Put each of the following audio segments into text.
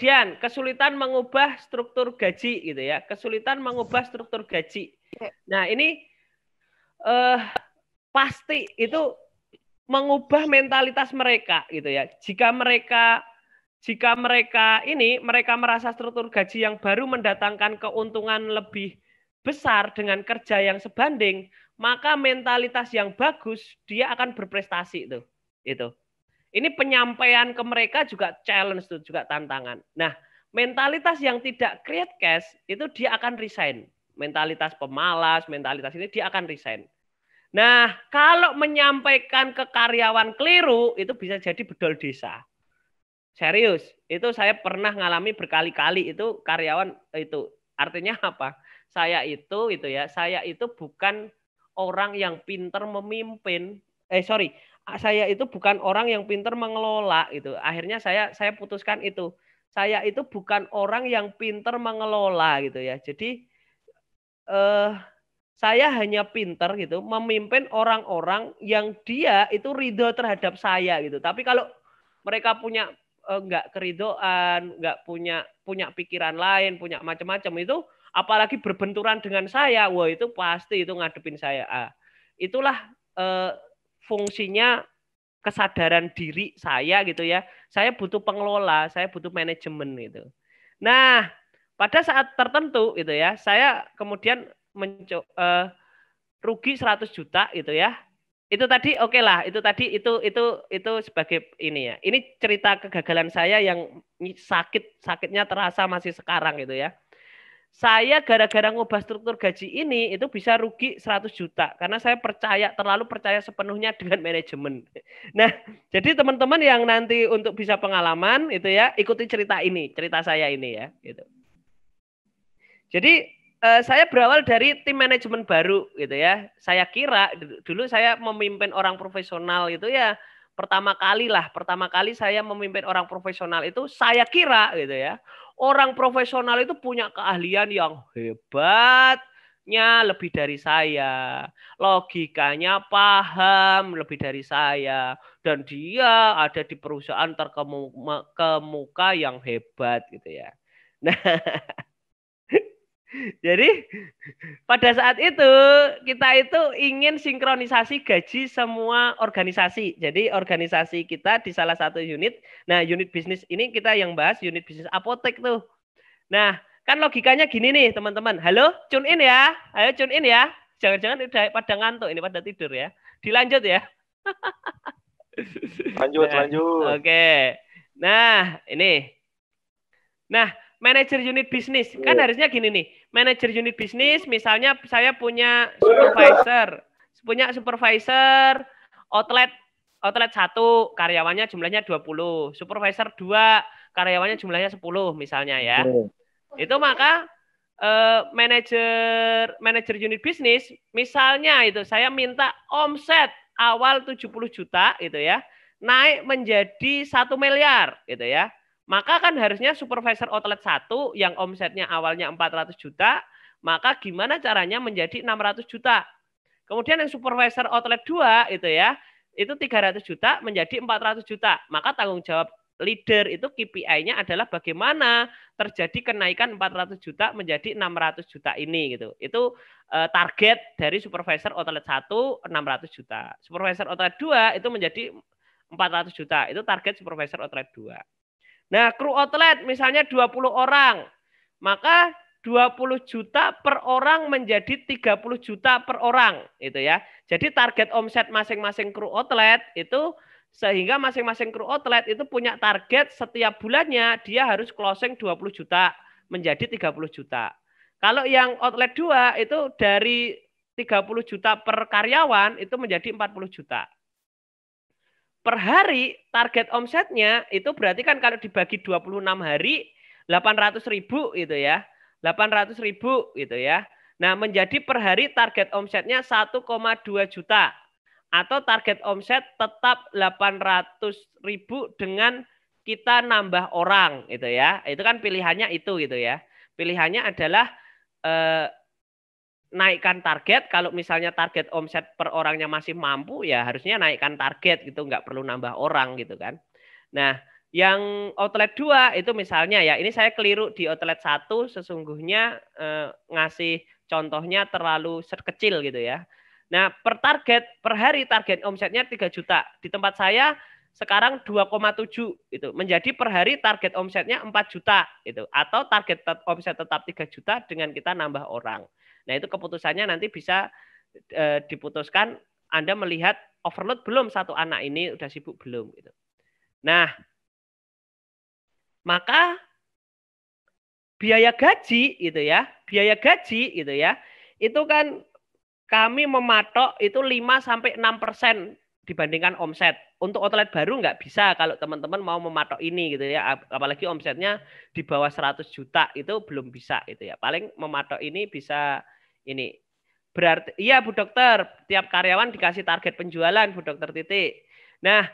Kemudian kesulitan mengubah struktur gaji gitu ya. Kesulitan mengubah struktur gaji. Nah, ini pasti itu mengubah mentalitas mereka gitu ya. Jika mereka merasa struktur gaji yang baru mendatangkan keuntungan lebih besar dengan kerja yang sebanding, maka mentalitas yang bagus dia akan berprestasi tuh. Itu. Ini penyampaian ke mereka juga challenge tuh, juga tantangan. Nah, mentalitas yang tidak create cash itu dia akan resign. Mentalitas pemalas, mentalitas ini dia akan resign. Nah, kalau menyampaikan ke karyawan keliru itu bisa jadi bedol desa. Serius, itu saya pernah ngalami berkali-kali itu karyawan itu. Artinya apa? Saya itu bukan orang yang pinter memimpin. Saya itu bukan orang yang pinter mengelola itu. Akhirnya saya putuskan itu. Saya itu bukan orang yang pinter mengelola gitu ya. Jadi saya hanya pinter gitu memimpin orang-orang yang dia itu ridho terhadap saya gitu. Tapi kalau mereka punya nggak keridoan, nggak punya pikiran lain, punya macam-macam itu, apalagi berbenturan dengan saya, wah itu pasti itu ngadepin saya. Itulah fungsinya kesadaran diri saya gitu ya. Saya butuh pengelola, saya butuh manajemen gitu. Nah, pada saat tertentu gitu ya, saya kemudian rugi 100 juta gitu ya. Itu tadi oke lah, itu tadi itu sebagai ini ya. Ini cerita kegagalan saya yang sakitnya terasa masih sekarang gitu ya. Saya gara-gara ngubah struktur gaji ini itu bisa rugi 100 juta karena saya terlalu percaya sepenuhnya dengan manajemen. Nah, jadi teman-teman yang nanti untuk bisa pengalaman itu ya, ikuti cerita saya ini ya gitu. Jadi saya berawal dari tim manajemen baru gitu ya. Saya kira dulu saya memimpin orang profesional itu ya pertama kali saya memimpin orang profesional itu saya kira gitu ya. Orang profesional itu punya keahlian yang hebatnya lebih dari saya. Logikanya paham lebih dari saya. Dan dia ada di perusahaan terkemuka yang hebat gitu ya. Nah, jadi pada saat itu kita itu ingin sinkronisasi gaji semua organisasi. Jadi organisasi kita di salah satu unit. Nah, unit bisnis ini kita yang bahas unit bisnis apotek tuh. Nah, kan logikanya gini nih teman-teman. Halo, tune in ya. Ayo tune in ya. Jangan-jangan udah pada ngantuk ini, pada tidur ya. Dilanjut ya. Lanjut. Oke. Nah, ini. Nah, manajer unit bisnis kan harusnya gini nih. Manajer unit bisnis misalnya saya punya supervisor outlet 1 karyawannya jumlahnya 20, supervisor 2 karyawannya jumlahnya 10 misalnya ya. Itu maka manajer unit bisnis misalnya itu saya minta omset awal 70 juta gitu ya, naik menjadi 1 miliar gitu ya. Maka kan harusnya supervisor outlet 1 yang omsetnya awalnya 400 juta, maka gimana caranya menjadi 600 juta. Kemudian yang supervisor outlet 2 itu ya, itu 300 juta menjadi 400 juta. Maka tanggung jawab leader itu KPI-nya adalah bagaimana terjadi kenaikan 400 juta menjadi 600 juta ini gitu. Itu target dari supervisor outlet 1 600 juta. Supervisor outlet 2 itu menjadi 400 juta. Itu target supervisor outlet 2. Nah, kru outlet misalnya 20 orang, maka 20 juta per orang menjadi 30 juta per orang itu ya. Jadi target omset masing-masing kru outlet itu sehingga masing-masing kru outlet itu punya target setiap bulannya dia harus closing 20 juta menjadi 30 juta. Kalau yang outlet 2 itu dari 30 juta per karyawan itu menjadi 40 juta. Per hari target omsetnya itu berarti kan kalau dibagi 26 hari 800.000 gitu ya. 800.000 gitu ya. Nah, menjadi per hari target omsetnya 1,2 juta atau target omset tetap 800.000 dengan kita nambah orang gitu ya. Itu kan pilihannya itu gitu ya. Pilihannya adalah naikkan target. Kalau misalnya target omset per orangnya masih mampu ya harusnya naikkan target gitu, nggak perlu nambah orang gitu kan. Nah, Yang outlet 2 itu misalnya ya, ini saya keliru di outlet 1 sesungguhnya ngasih contohnya terlalu kecil gitu ya. Nah, per hari target omsetnya 3 juta. Di tempat saya sekarang 2,7 itu. Menjadi per hari target omsetnya 4 juta itu, atau target omset tetap 3 juta dengan kita nambah orang. Nah, itu keputusannya nanti bisa diputuskan Anda melihat overload belum satu anak ini, udah sibuk belum gitu. Nah, maka biaya gaji gitu ya, itu kan kami mematok itu 5-6% dibandingkan omset. Untuk outlet baru nggak bisa kalau teman-teman mau mematok ini gitu ya, apalagi omsetnya di bawah 100 juta itu belum bisa itu ya. Paling mematok ini bisa ini. Berarti iya Bu Dokter, tiap karyawan dikasih target penjualan Bu Dokter titik. Nah,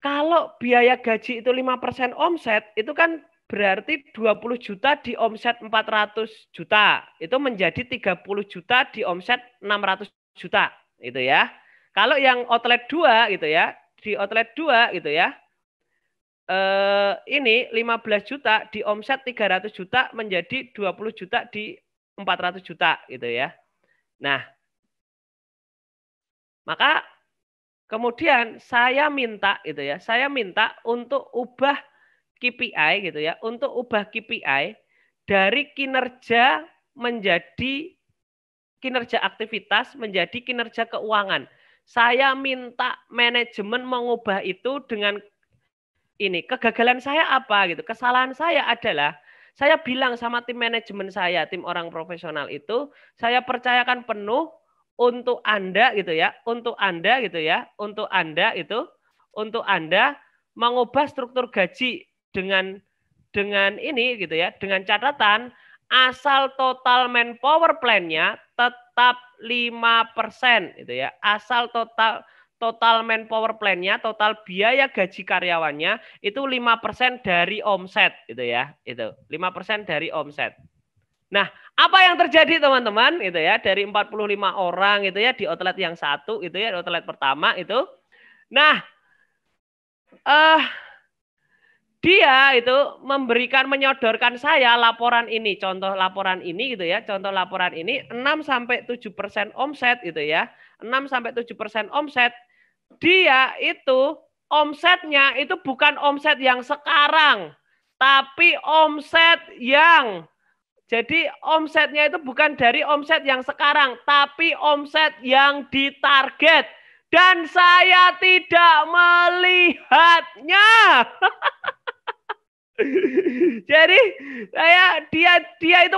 kalau biaya gaji itu 5% omset, itu kan berarti 20 juta di omset 400 juta. Itu menjadi 30 juta di omset 600 juta. Itu ya. Kalau yang outlet 2 gitu ya, di outlet 2 gitu ya, ini 15 juta di omset 300 juta menjadi 20 juta di 400 juta gitu ya. Nah, maka kemudian saya minta gitu ya, untuk ubah KPI gitu ya, untuk ubah KPI dari kinerja menjadi kinerja aktivitas menjadi kinerja keuangan. Saya minta manajemen mengubah itu dengan ini. Kegagalan saya apa gitu? Kesalahan saya adalah saya bilang sama tim manajemen saya, tim orang profesional itu, saya percayakan penuh untuk Anda gitu ya, untuk Anda mengubah struktur gaji dengan ini gitu ya, dengan catatan asal total manpower plan-nya tetap 5% gitu ya. Asal total manpower plan-nya, total biaya gaji karyawannya itu 5% dari omset gitu ya. Itu 5% dari omset. Nah, apa yang terjadi teman-teman itu ya, dari 45 orang itu ya di outlet yang satu itu ya, di outlet pertama itu. Nah, dia itu menyodorkan saya laporan ini, contoh laporan ini gitu ya, 6-7% omset gitu ya, 6-7% omset. Dia itu omsetnya itu bukan omset yang sekarang, tapi omset yang jadi omsetnya itu bukan dari omset yang sekarang, tapi omset yang ditarget. Dan saya tidak melihatnya. Jadi dia itu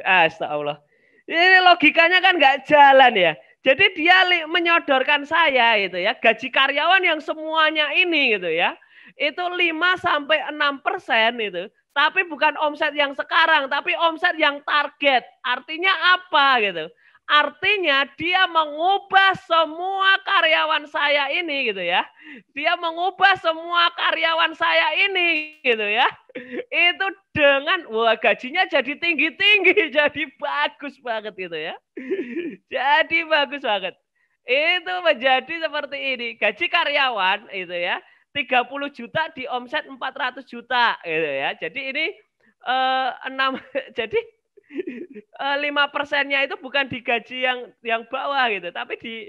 astagfirullah. Ini logikanya kan nggak jalan ya. Jadi dia menyodorkan saya itu ya, gaji karyawan yang semuanya ini gitu ya. Itu 5-6% itu. Tapi bukan omset yang sekarang, tapi omset yang target. Artinya apa gitu? Artinya dia mengubah semua karyawan saya ini gitu ya. Dia mengubah semua karyawan saya ini gitu ya. Itu dengan gajinya jadi tinggi-tinggi, jadi bagus banget gitu ya. Jadi bagus banget. Itu menjadi seperti ini. Gaji karyawan itu ya 30 juta di omset 400 juta gitu ya. Jadi ini 6 jadi 5%-nya itu bukan di gaji yang bawah gitu, tapi di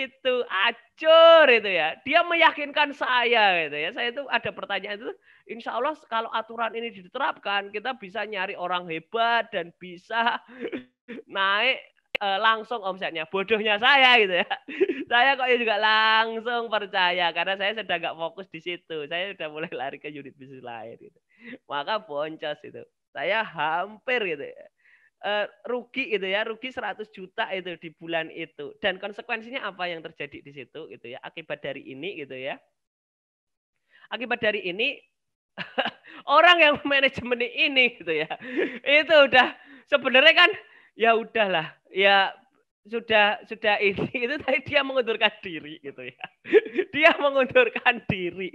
itu acur itu ya. Dia meyakinkan saya gitu ya. Saya itu ada pertanyaan itu, insya Allah kalau aturan ini diterapkan, kita bisa nyari orang hebat dan bisa naik langsung omsetnya. Bodohnya saya gitu ya. Saya kok juga langsung percaya karena saya sudah nggak fokus di situ. Saya sudah mulai lari ke unit bisnis lain gitu. Maka boncos itu. Saya hampir gitu ya. Rugi gitu ya, rugi 100 juta itu di bulan itu. Dan konsekuensinya apa yang terjadi di situ gitu ya, akibat dari ini gitu ya. Akibat dari ini orang yang manajemen ini gitu ya. Itu udah sebenarnya kan ya udahlah, ya sudah ini itu tadi dia mengundurkan diri gitu ya. Dia mengundurkan diri.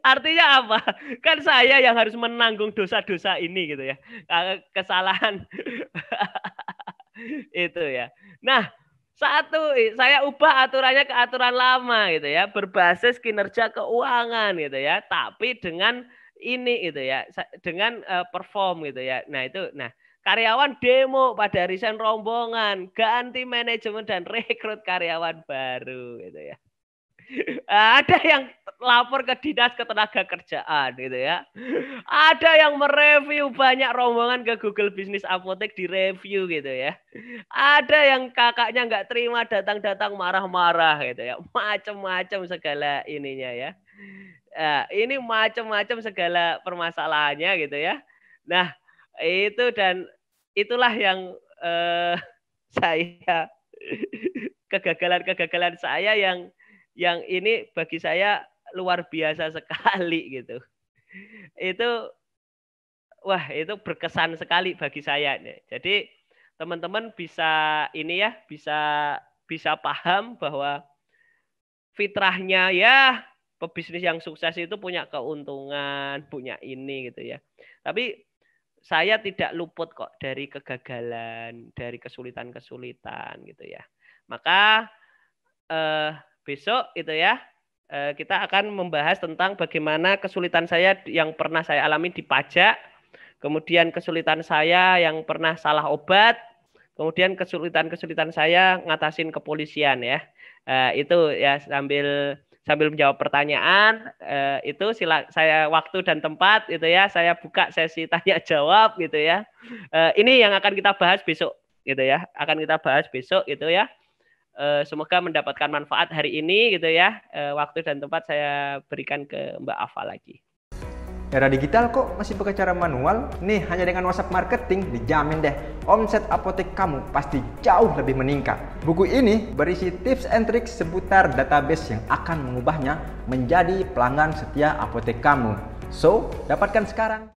Artinya apa? Kan saya yang harus menanggung dosa-dosa ini gitu ya. Kesalahan itu ya. Nah, Satu, saya ubah aturannya ke aturan lama gitu ya, berbasis kinerja keuangan gitu ya, tapi dengan ini gitu ya, dengan perform gitu ya. Nah itu, nah karyawan demo pada resign rombongan, ganti manajemen dan rekrut karyawan baru gitu ya. Ada yang lapor ke dinas ketenagakerjaan gitu ya. Ada yang mereview banyak rombongan ke Google Bisnis Apotek, direview gitu ya. Ada yang kakaknya nggak terima, datang-datang marah-marah gitu ya. Macam-macam segala ininya ya. Ini macam-macam segala permasalahannya gitu ya. Nah itu, dan itulah yang saya kegagalan saya yang ini bagi saya luar biasa sekali gitu. Itu wah, itu berkesan sekali bagi saya. Jadi teman-teman bisa ini ya, bisa paham bahwa fitrahnya ya pebisnis yang sukses itu punya keuntungan, punya ini gitu ya. Tapi saya tidak luput kok dari kegagalan, dari kesulitan-kesulitan gitu ya. Maka besok itu ya kita akan membahas tentang bagaimana kesulitan saya yang pernah saya alami di pajak, kemudian kesulitan saya yang pernah salah obat, kemudian kesulitan saya ngatasin kepolisian ya. Itu ya sambil menjawab pertanyaan itu saya waktu dan tempat itu ya, saya buka sesi tanya jawab gitu ya. Ini yang akan kita bahas besok gitu ya, akan kita bahas besok itu ya. Semoga mendapatkan manfaat hari ini gitu ya. Waktu dan tempat saya berikan ke Mbak Ava lagi. Era digital kok masih pakai cara manual? Nih, hanya dengan WhatsApp marketing dijamin deh omset apotek kamu pasti jauh lebih meningkat. Buku ini berisi tips and tricks seputar database yang akan mengubahnya menjadi pelanggan setia apotek kamu. So, dapatkan sekarang.